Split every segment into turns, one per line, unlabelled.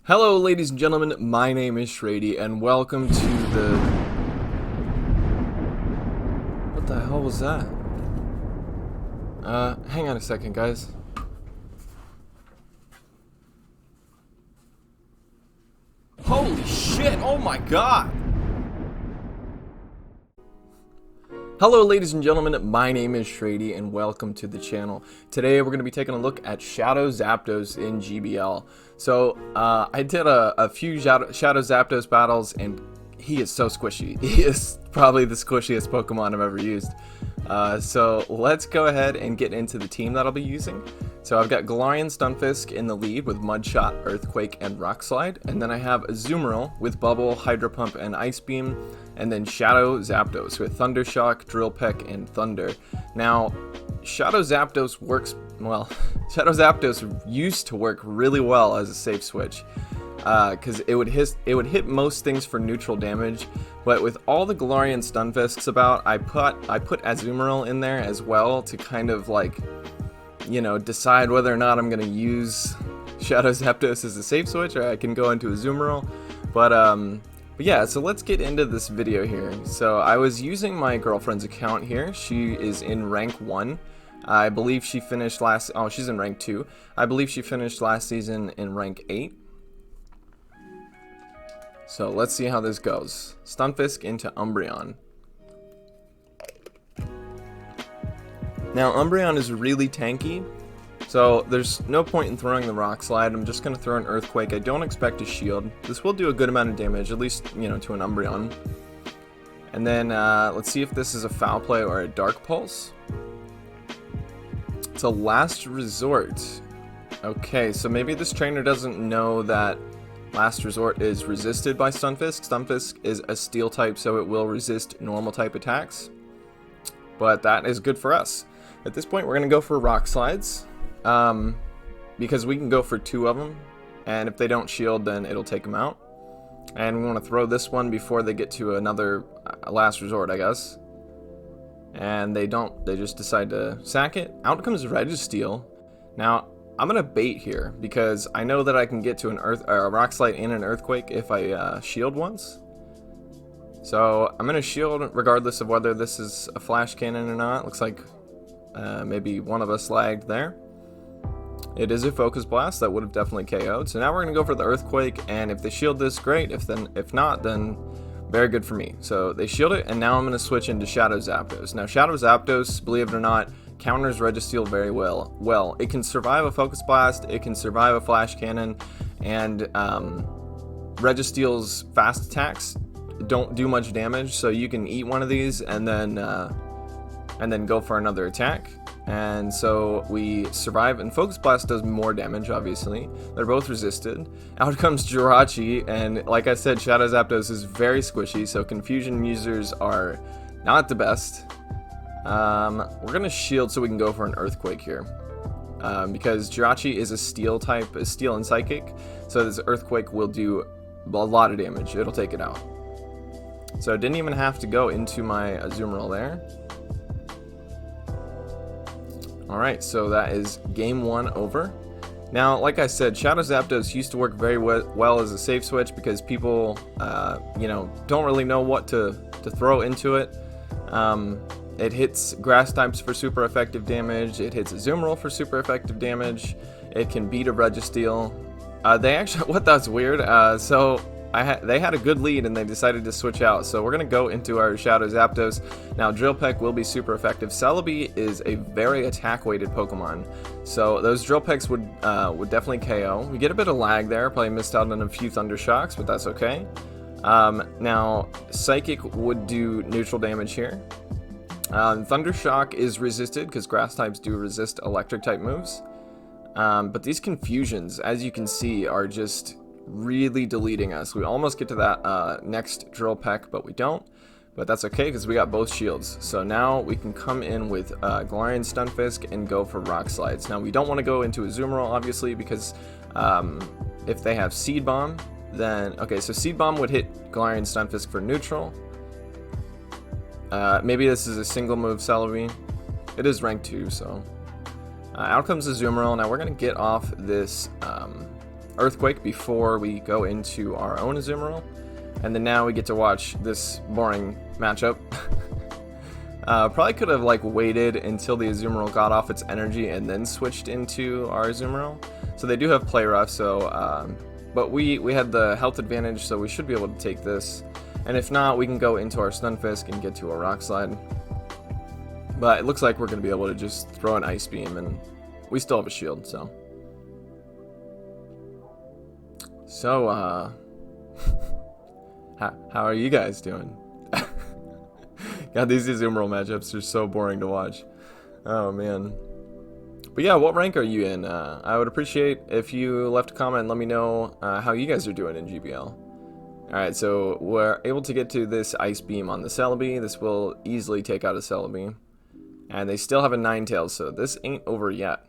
Hello ladies and gentlemen, my name is Shraydee and welcome to the... What the hell was that? Hang on a second guys. Holy shit, oh my god! Hello ladies and gentlemen, my name is Shraydee and welcome to the channel. Today we're going to be taking a look at Shadow Zapdos in GBL. So, I did a few Shadow Zapdos battles and he is so squishy. He is probably the squishiest Pokemon I've ever used. So let's go ahead and get into the team that I'll be using. So I've got Galarian Stunfisk in the lead with Mudshot, Earthquake, and Rock Slide. And then I have Azumarill with Bubble, Hydro Pump, and Ice Beam. And then Shadow Zapdos with Thunder Shock, Drill Peck, and Thunder. Now, Shadow Zapdos works, well, Shadow Zapdos used to work really well as a safe switch. Because it would hit most things for neutral damage, but with all the Galarian Stunfisks about, I put Azumarill in there as well to kind of like, you know, decide whether or not I'm gonna use Shadow Zapdos as a safe switch, or I can go into Azumarill. But yeah, so let's get into this video here. So I was using my girlfriend's account here. She is in rank 1. I believe she finished last, oh, she's in rank 2. I believe she finished last season in rank 8. So let's see how this goes. Stunfisk into Umbreon. Now Umbreon is really tanky, so there's no point in throwing the Rock Slide. I'm just going to throw an Earthquake. I don't expect a shield. This will do a good amount of damage, at least, you know, to an Umbreon. And then let's see if this is a Foul Play or a Dark Pulse. It's a Last Resort. Okay, so maybe this trainer doesn't know that Last Resort is resisted by Stunfisk. Stunfisk is a Steel type, so it will resist normal type attacks. But that is good for us. At this point, we're going to go for Rock Slides. Because we can go for 2 of them. And if they don't shield, then it'll take them out. And we want to throw this one before they get to another Last Resort, I guess. And they don't. They just decide to sack it. Out comes Registeel. Now, I'm going to bait here, because I know that I can get to a Rock Slide and an Earthquake if I shield once. So I'm going to shield regardless of whether this is a Flash Cannon or not. Looks like maybe one of us lagged there. It is a Focus Blast that would have definitely KO'd. So now we're going to go for the Earthquake, and if they shield this, great. If not, then very good for me. So they shield it, and now I'm going to switch into Shadow Zapdos. Now Shadow Zapdos, believe it or not, counters Registeel very well. It can survive a Focus Blast, it can survive a Flash Cannon, and Registeel's fast attacks don't do much damage, so you can eat one of these and then go for another attack. And so we survive, and Focus Blast does more damage, obviously. They're both resisted. Out comes Jirachi, and like I said, Shadow Zapdos is very squishy, so Confusion users are not the best. We're going to shield so we can go for an Earthquake here. Because Jirachi is a Steel type, a Steel and Psychic, so this Earthquake will do a lot of damage. It'll take it out. So I didn't even have to go into my Azumarill there. Alright, so that is game 1 over. Now, like I said, Shadow Zapdos used to work very well as a safe switch because people, you know, don't really know what to throw into it. It hits Grass types for super effective damage. It hits Azumarill for super effective damage. It can beat a Registeel. They actually, what, that's weird. So they had a good lead and they decided to switch out. So we're gonna go into our Shadow Zapdos. Now Drill Peck will be super effective. Celebi is a very attack-weighted Pokemon, so those Drill Pecks would definitely KO. We get a bit of lag there. Probably missed out on a few Thunder Shocks, but that's okay. Now Psychic would do neutral damage here. Thunder Shock is resisted because Grass types do resist Electric type moves. But these Confusions, as you can see, are just really deleting us. We almost get to that next Drill Peck, but we don't. But that's okay because we got both shields. So now we can come in with Galarian Stunfisk and go for Rock Slides. Now we don't want to go into Azumarill, obviously, because if they have Seed Bomb, then... Okay, so Seed Bomb would hit Galarian Stunfisk for neutral. Maybe this is a single move Celebi. It is rank 2, so... out comes Azumarill. Now we're going to get off this Earthquake before we go into our own Azumarill. And then now we get to watch this boring matchup. Probably could have like waited until the Azumarill got off its energy and then switched into our Azumarill. So they do have play rough, so but we had the health advantage, so we should be able to take this. And if not, we can go into our Stunfisk and get to a Rock Slide. But it looks like we're going to be able to just throw an Ice Beam, and we still have a shield, so. So, how are you guys doing? God, these Azumarill matchups are so boring to watch. Oh, man. But yeah, what rank are you in? I would appreciate if you left a comment and let me know how you guys are doing in GBL. Alright, so we're able to get to this Ice Beam on the Celebi. This will easily take out a Celebi. And they still have a Ninetales, so this ain't over yet.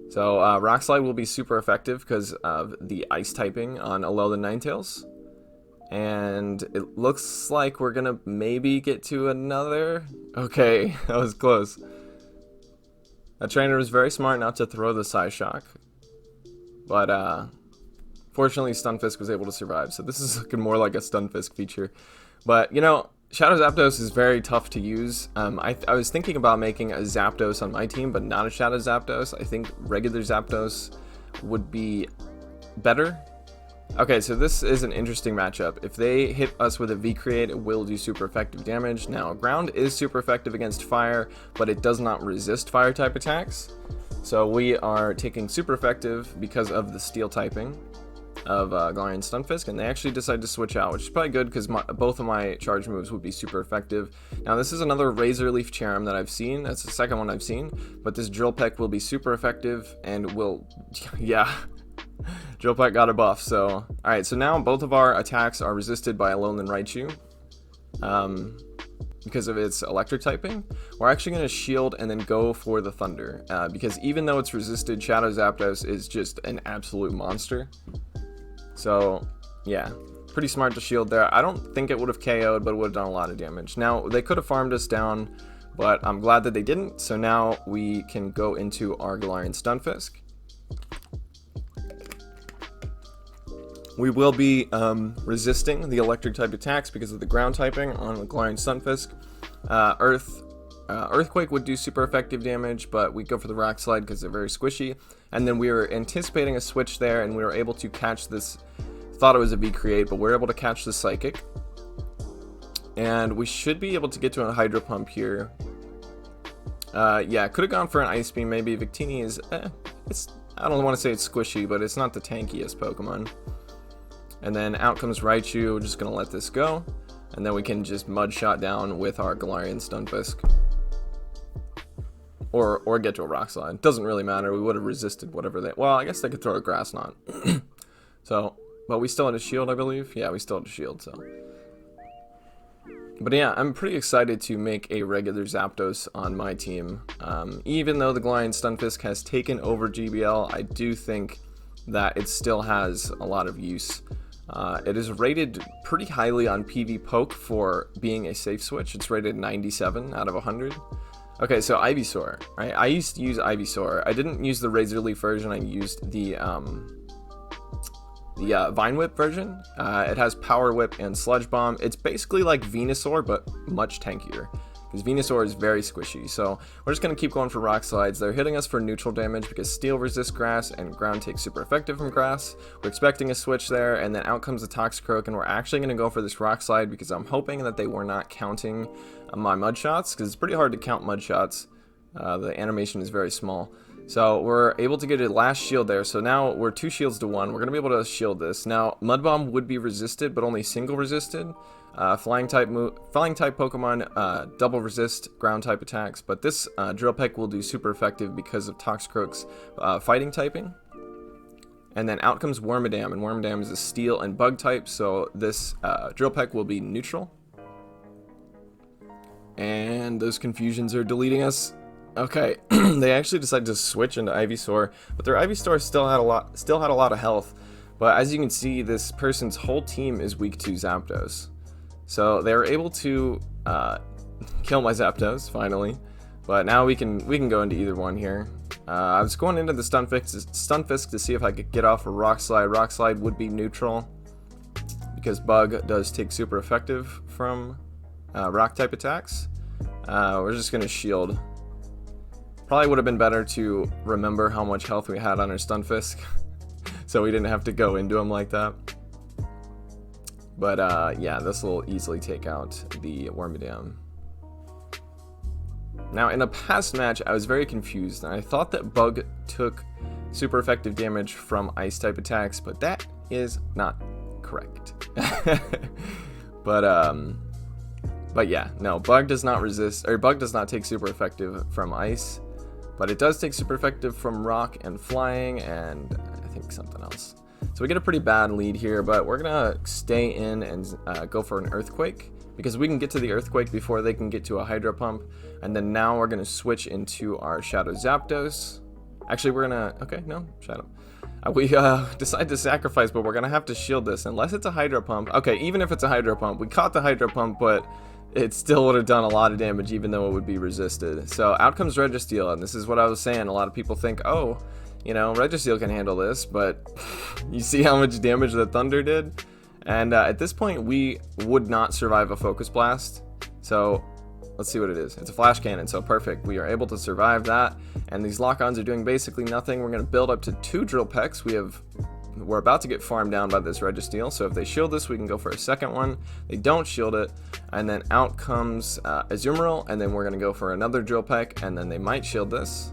So Rock Slide will be super effective because of the Ice typing on Alolan Ninetales. And it looks like we're gonna maybe get to another. Okay, that was close. That trainer was very smart not to throw the Psyshock. But fortunately Stunfisk was able to survive, so this is looking more like a Stunfisk feature. But you know, Shadow Zapdos is very tough to use. I was thinking about making a Zapdos on my team, but not a Shadow Zapdos. I think regular Zapdos would be better. Okay, so this is an interesting matchup. If they hit us with a V-Create, it will do super effective damage. Now, Ground is super effective against Fire, but it does not resist Fire-type attacks. So we are taking super effective because of the Steel typing of Galarian Stunfisk, and they actually decided to switch out, which is probably good because both of my charge moves would be super effective. Now, this is another Razor Leaf Charm that I've seen. That's the second one I've seen, but this Drill Peck will be super effective and will, yeah. Drill Peck got a buff, so. Alright, so now both of our attacks are resisted by Alolan Raichu. Because of its electric typing. We're actually going to shield and then go for the Thunder. Because even though it's resisted, Shadow Zapdos is just an absolute monster. So, yeah. Pretty smart to shield there. I don't think it would have KO'd, but it would have done a lot of damage. Now, they could have farmed us down, but I'm glad that they didn't. So now we can go into our Galarian Stunfisk. We will be resisting the electric type attacks because of the ground typing on the Galarian Stunfisk. Earthquake would do super effective damage, but we go for the Rock Slide because they're very squishy. And then we were anticipating a switch there, and we were able to catch this. Thought it was a V-Create, but we were able to catch the Psychic. And we should be able to get to a Hydro Pump here. Yeah, could have gone for an Ice Beam maybe. Victini is, I don't want to say it's squishy, but it's not the tankiest Pokemon. And then out comes Raichu. We're just going to let this go. And then we can just Mud Shot down with our Galarian Stunfisk. Or get to a Rock Slide. Doesn't really matter. We would have resisted whatever they... Well, I guess they could throw a Grass Knot. So, but we still had a shield, I believe. Yeah, we still had a shield, so... But yeah, I'm pretty excited to make a regular Zapdos on my team. Even though the Galarian Stunfisk has taken over GBL, I do think that it still has a lot of use. It is rated pretty highly on PV Poke for being a safe switch. It's rated 97 out of 100. Okay, so Ivysaur, right? I used to use Ivysaur. I didn't use the Razor Leaf version. I used the Vine Whip version. It has Power Whip and Sludge Bomb. It's basically like Venusaur, but much tankier. Because Venusaur is very squishy. So we're just going to keep going for Rock Slides. They're hitting us for neutral damage because Steel resists Grass and Ground takes super effective from Grass. We're expecting a switch there, and then out comes the Toxicroak, and we're actually going to go for this Rock Slide because I'm hoping that they were not counting my Mud Shots, because it's pretty hard to count Mud Shots. The animation is very small. So we're able to get a last shield there. So now we're 2 shields to 1. We're going to be able to shield this. Now, Mud Bomb would be resisted, but only single resisted. Flying type Pokemon double resist ground type attacks, but this Drill Peck will do super effective because of Toxicroak's fighting typing. And then out comes Wormadam, and Wormadam is a steel and bug type, so this Drill Peck will be neutral. And those confusions are deleting us. Okay, they actually decided to switch into Ivysaur, but their Ivysaur still had a lot of health. But as you can see, this person's whole team is weak to Zapdos. So they were able to kill my Zapdos finally, but now we can go into either one here. I was going into the Stunfisk to see if I could get off a Rock Slide. Rock Slide would be neutral because Bug does take super effective from rock type attacks. We're just going to shield. Probably would have been better to remember how much health we had on our Stunfisk so we didn't have to go into him like that. But yeah, this will easily take out the Wormadam. Now, in a past match, I was very confused, and I thought that Bug took super effective damage from ice-type attacks, but that is not correct. But yeah, no, Bug does not resist, or Bug does not take super effective from ice, but it does take super effective from rock and flying, and I think something else. So we get a pretty bad lead here, but we're gonna stay in and go for an Earthquake, because we can get to the Earthquake before they can get to a Hydro Pump. And then now we're going to switch into our Shadow Zapdos. Actually, we're going to... Okay, no, Shadow. We decide to sacrifice, but we're going to have to shield this unless it's a Hydro Pump. Okay, even if it's a Hydro Pump, we caught the Hydro Pump, but it still would have done a lot of damage even though it would be resisted. So out comes Registeel, and this is what I was saying. A lot of people think, oh, you know, Registeel can handle this, but you see how much damage the Thunder did? And at this point, we would not survive a Focus Blast. So let's see what it is. It's a Flash Cannon, so perfect. We are able to survive that. And these lock-ons are doing basically nothing. We're going to build up to 2 Drill Pecks. We're about to get farmed down by this Registeel. So if they shield this, we can go for a second one. They don't shield it. And then out comes Azumarill. And then we're going to go for another Drill Peck. And then they might shield this.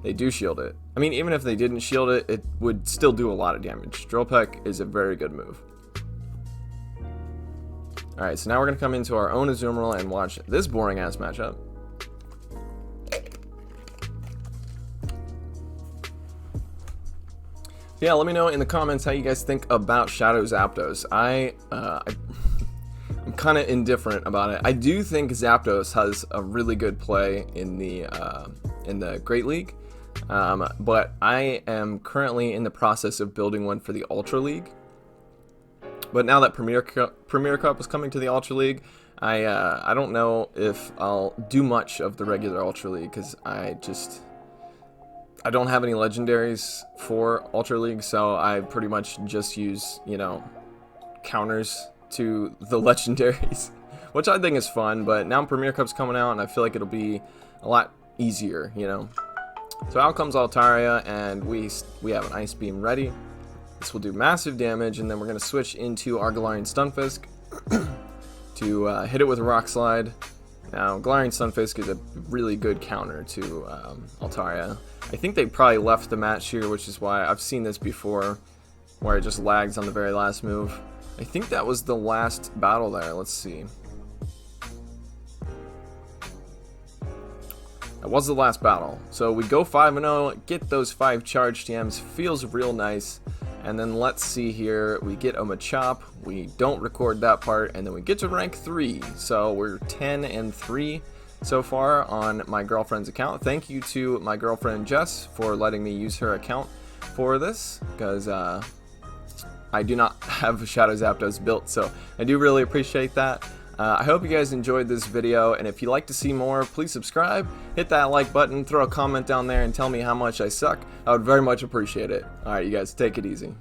They do shield it. I mean, even if they didn't shield it, it would still do a lot of damage. Drill Peck is a very good move. Alright, so now we're going to come into our own Azumarill and watch this boring-ass matchup. So yeah, let me know in the comments how you guys think about Shadow Zapdos. I'm kind of indifferent about it. I do think Zapdos has a really good play in the Great League, but I am currently in the process of building one for the Ultra League. But now that Premier Cup is coming to the Ultra League, I don't know if I'll do much of the regular Ultra League because I don't have any legendaries for Ultra League, so I pretty much just use, you know, counters to the legendaries, which I think is fun. But now Premier Cup's coming out, and I feel like it'll be a lot easier, you know. So out comes Altaria, and we have an Ice Beam ready. This will do massive damage, and then we're going to switch into our Galarian Stunfisk to hit it with a Rock Slide. Now, Galarian Stunfisk is a really good counter to Altaria. I think they probably left the match here, which is why I've seen this before, where it just lags on the very last move. I think that was the last battle there. Let's see. That was the last battle. So we go 5-0, get those 5 charge TMs, feels real nice. And then let's see here, we get a Machop, we don't record that part, and then we get to rank 3. So we're 10-3 so far on my girlfriend's account. Thank you to my girlfriend Jess for letting me use her account for this, because I do not have Shadow Zapdos built, so I do really appreciate that. I hope you guys enjoyed this video, and if you'd like to see more, please subscribe, hit that like button, throw a comment down there and tell me how much I suck. I would very much appreciate it. Alright, you guys, take it easy.